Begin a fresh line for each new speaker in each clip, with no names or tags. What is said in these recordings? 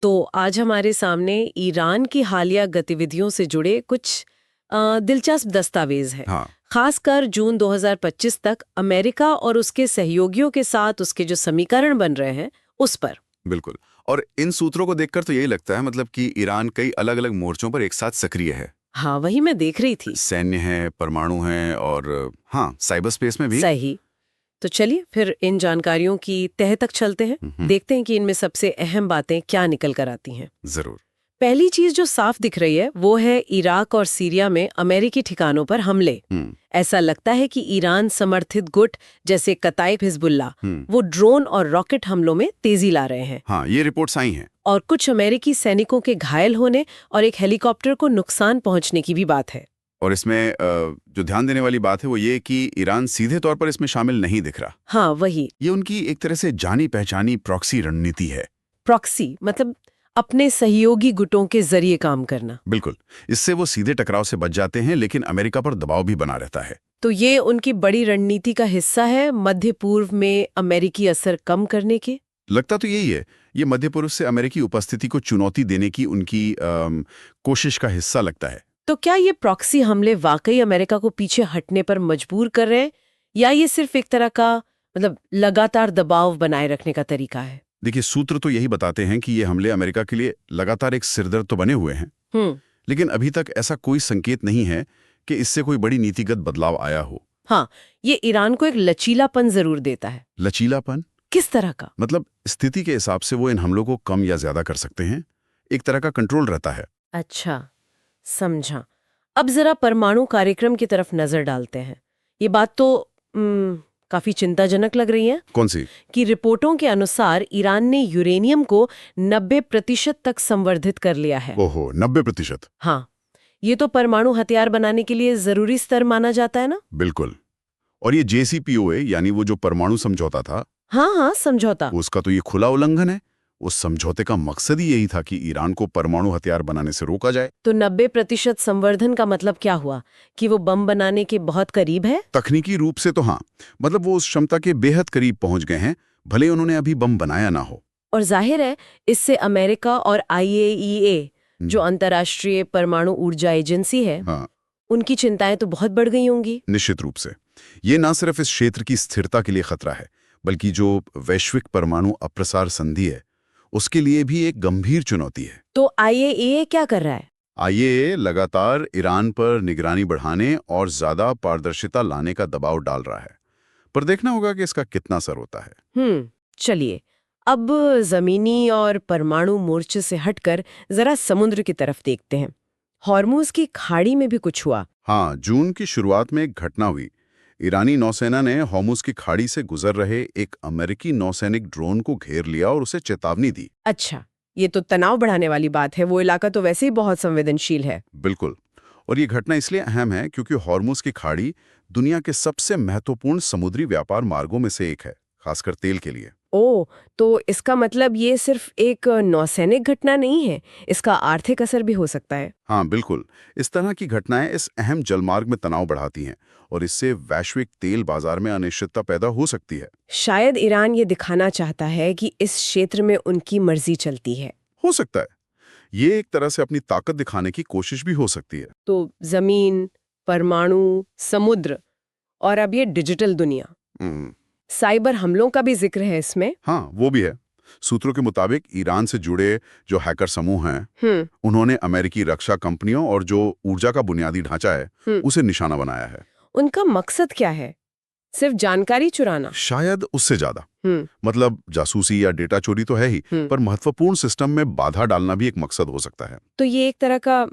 तो आज हमारे सामने ईरान की हालिया गतिविधियों से जुड़े कुछ दिलचस्प दस्तावेज हैं।
हाँ।
खासकर जून 2025 तक अमेरिका और उसके सहयोगियों के साथ उसके जो समीकरण बन रहे हैं उस पर।
बिल्कुल। और इन सूत्रों को देखकर तो यही लगता है मतलब कि ईरान कई अलग अलग मोर्चों पर एक साथ सक्रिय है।
हाँ, वही मैं देख रही थी।
सैन्य है, परमाणु है और हाँ, साइबर स्पेस में भी।
सही। तो चलिए फिर इन जानकारियों की तह तक चलते हैं। देखते हैं कि इनमें सबसे अहम बातें क्या निकल कर आती हैं।
जरूर।
पहली चीज जो साफ दिख रही है वो है इराक और सीरिया में अमेरिकी ठिकानों पर हमले। ऐसा लगता है कि ईरान समर्थित गुट जैसे कताइब हिजबुल्ला वो ड्रोन और रॉकेट हमलों में तेजी ला रहे हैं।
हाँ, ये रिपोर्ट्स आई हैं।
और कुछ अमेरिकी सैनिकों के घायल होने और एक हेलीकॉप्टर को नुकसान पहुंचने की भी बात है।
और इसमें जो ध्यान देने वाली बात है वो ये कि ईरान सीधे तौर पर इसमें शामिल नहीं दिख रहा।
हाँ, वही।
ये उनकी एक तरह से जानी पहचानी प्रॉक्सी रणनीति है।
प्रॉक्सी मतलब अपने सहयोगी गुटों के जरिए काम करना।
बिल्कुल। इससे वो सीधे टकराव से बच जाते हैं लेकिन अमेरिका पर दबाव भी बना रहता है।
तो ये उनकी बड़ी रणनीति का हिस्सा है मध्य पूर्व में अमेरिकी असर कम करने के।
लगता तो यही है। ये मध्य पूर्व से अमेरिकी उपस्थिति को चुनौती देने की उनकी कोशिश का हिस्सा लगता है।
तो क्या ये प्रॉक्सी हमले वाकई अमेरिका को पीछे हटने पर मजबूर कर रहे हैं या ये सिर्फ एक तरह का मतलब लगातार दबाव बनाए रखने का तरीका है?
देखिए, सूत्र तो यही बताते हैं कि ये हमले अमेरिका के लिए लगातार एक सिरदर्द तो बने हुए हैं। लेकिन अभी तक ऐसा कोई संकेत नहीं है कि इससे कोई बड़ी नीतिगत बदलाव आया हो।
हाँ, ये ईरान को एक लचीलापन जरूर देता है।
लचीलापन?
किस तरह का?
मतलब स्थिति के हिसाब से वो इन हमलों को कम या ज्यादा कर सकते हैं। एक तरह का कंट्रोल रहता है।
अच्छा, समझा। अब जरा परमाणु कार्यक्रम की तरफ नजर डालते हैं। ये बात तो काफी चिंताजनक लग रही है।
कौन सी?
कि रिपोर्टों के अनुसार ईरान ने यूरेनियम को 90% तक संवर्धित कर लिया है।
ओहो, 90%?
हाँ, ये तो परमाणु हथियार बनाने के लिए जरूरी स्तर माना जाता है ना?
बिल्कुल। और ये JCPOA यानी वो जो परमाणु समझौता था,
हाँ, समझौता,
उसका तो ये खुला उल्लंघन है। उस समझौते का मकसद ही यही था कि ईरान को परमाणु हथियार बनाने से रोका जाए।
तो 90% संवर्धन का मतलब क्या हुआ कि वो बम बनाने के बहुत करीब है?
तकनीकी रूप से तो हाँ, मतलब वो उस क्षमता के बेहद करीब पहुंच गए हैं, भले उन्होंने अभी बम बनाया ना हो।
और जाहिर है इससे अमेरिका और IAEA जो अंतर्राष्ट्रीय परमाणु ऊर्जा एजेंसी है,
हाँ,
उनकी चिंताएं तो बहुत बढ़ गई होंगी।
निश्चित रूप से। ये ना सिर्फ इस क्षेत्र की स्थिरता के लिए खतरा है, बल्कि जो वैश्विक परमाणु अप्रसार संधि है उसके लिए भी एक गंभीर चुनौती है।
तो IAEA क्या कर रहा है?
IAEA लगातार ईरान पर निगरानी बढ़ाने और ज्यादा पारदर्शिता लाने का दबाव डाल रहा है, पर देखना होगा कि इसका कितना असर होता है।
चलिए अब जमीनी और परमाणु मोर्चे से हटकर जरा समुद्र की तरफ देखते हैं। हॉर्मुज की खाड़ी में भी कुछ हुआ।
हाँ, जून की शुरुआत में एक घटना हुई। ईरानी नौसेना ने हॉर्मुज की खाड़ी से गुजर रहे एक अमेरिकी नौसैनिक ड्रोन को घेर लिया और उसे चेतावनी दी।
अच्छा, ये तो तनाव बढ़ाने वाली बात है। वो इलाका तो वैसे ही बहुत संवेदनशील है।
बिल्कुल। और ये घटना इसलिए अहम है क्योंकि हॉर्मुज की खाड़ी दुनिया के सबसे महत्वपूर्ण समुद्री व्यापार मार्गों में से एक है, खासकर तेल के लिए।
ओह, तो इसका मतलब ये सिर्फ एक नौसैनिक घटना नहीं है, इसका आर्थिक असर भी हो सकता है।
हाँ, बिल्कुल। इस तरह की घटनाएं इस अहम जलमार्ग में तनाव बढ़ाती हैं और इससे वैश्विक तेल बाजार में अनिश्चितता पैदा हो सकती है।
शायद ईरान ये दिखाना चाहता है कि इस क्षेत्र में उनकी मर्जी चलती है।
हो सकता है। ये एक तरह से अपनी ताकत दिखाने की कोशिश भी हो सकती है।
तो जमीन, परमाणु, समुद्र और अब ये डिजिटल दुनिया, साइबर हमलों का भी जिक्र है इसमें।
हाँ, वो भी है। सूत्रों के मुताबिक ईरान से जुड़े जो हैकर समूह हैं, उन्होंने अमेरिकी रक्षा कंपनियों और जो ऊर्जा का बुनियादी ढांचा है, उसे निशाना बनाया है।
उनका मकसद क्या है? सिर्फ जानकारी चुराना?
शायद उससे ज्यादा। मतलब जासूसी या डेटा चोरी तो है ही, पर महत्वपूर्ण सिस्टम में बाधा डालना भी एक मकसद हो सकता है।
तो ये एक तरह का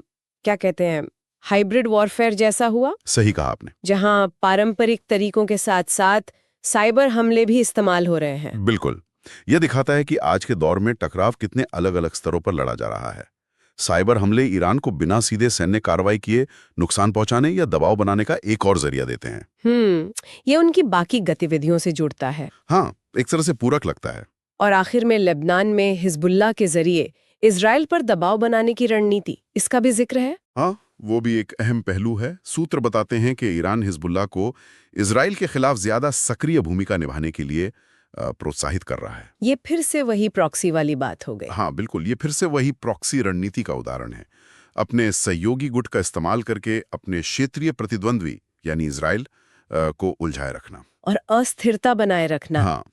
क्या कहते हैं, हाइब्रिड वॉरफेयर जैसा हुआ?
सही कहा आपने।
जहां पारंपरिक तरीकों के साथ साथ साइबर हमले भी इस्तेमाल हो रहे हैं।
बिल्कुल। यह दिखाता है कि आज के दौर में टकराव कितने अलग अलग स्तरों पर लड़ा जा रहा है। साइबर हमले ईरान को बिना सीधे सैन्य कार्रवाई किए नुकसान पहुंचाने या दबाव बनाने का एक और जरिया देते हैं।
ये उनकी बाकी गतिविधियों से जुड़ता है।
हाँ, एक तरह से पूरक लगता है।
और आखिर में लेबनान में हिजबुल्लाह के जरिए इजराइल पर दबाव बनाने की रणनीति, इसका भी जिक्र है।
हाँ, वो भी एक अहम पहलू है। सूत्र बताते हैं कि ईरान हिजबुल्लाह को इजराइल के खिलाफ ज्यादा सक्रिय भूमिका निभाने के लिए प्रोत्साहित कर रहा है।
ये फिर से वही प्रॉक्सी वाली बात हो गई।
हाँ बिल्कुल, ये फिर से वही प्रॉक्सी रणनीति का उदाहरण है। अपने सहयोगी गुट का इस्तेमाल करके अपने क्षेत्रीय प्रतिद्वंद्वी यानी इजराइल को उलझाए रखना
और अस्थिरता बनाए रखना।
हाँ,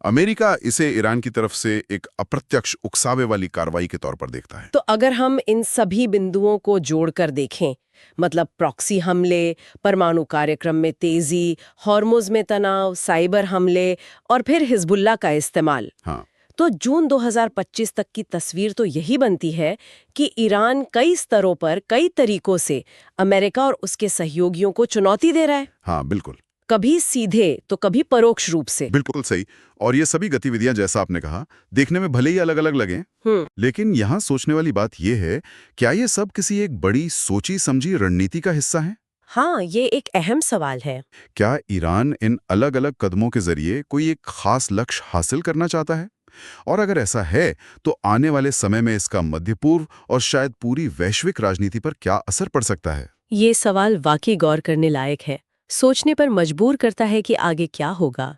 अमेरिका इसे ईरान की तरफ से एक अप्रत्यक्ष उकसावे वाली कार्रवाई के तौर पर देखता है।
तो अगर हम इन सभी बिंदुओं को जोड़कर देखें, मतलब प्रॉक्सी हमले, परमाणु कार्यक्रम में तेजी, हॉर्मुज़ में तनाव, साइबर हमले और फिर हिजबुल्लाह का इस्तेमाल,
हाँ,
तो जून 2025 तक की तस्वीर तो यही बनती है कि ईरान कई स्तरों पर कई तरीकों से अमेरिका और उसके सहयोगियों को चुनौती दे रहा है।
हाँ बिल्कुल,
कभी सीधे तो कभी परोक्ष रूप से।
बिल्कुल सही। और ये सभी गतिविधियां, जैसा आपने कहा, देखने में भले ही अलग अलग लगें, लेकिन यहाँ सोचने वाली बात यह है, क्या ये सब किसी एक बड़ी सोची समझी रणनीति का हिस्सा है?
हाँ, ये एक अहम सवाल है।
क्या ईरान इन अलग अलग कदमों के जरिए कोई एक खास लक्ष्य हासिल करना चाहता है? और अगर ऐसा है, तो आने वाले समय में इसका मध्य पूर्व और शायद पूरी वैश्विक राजनीति पर क्या असर पड़ सकता है?
ये सवाल वाकई गौर करने लायक है, सोचने पर मजबूर करता है कि आगे क्या होगा।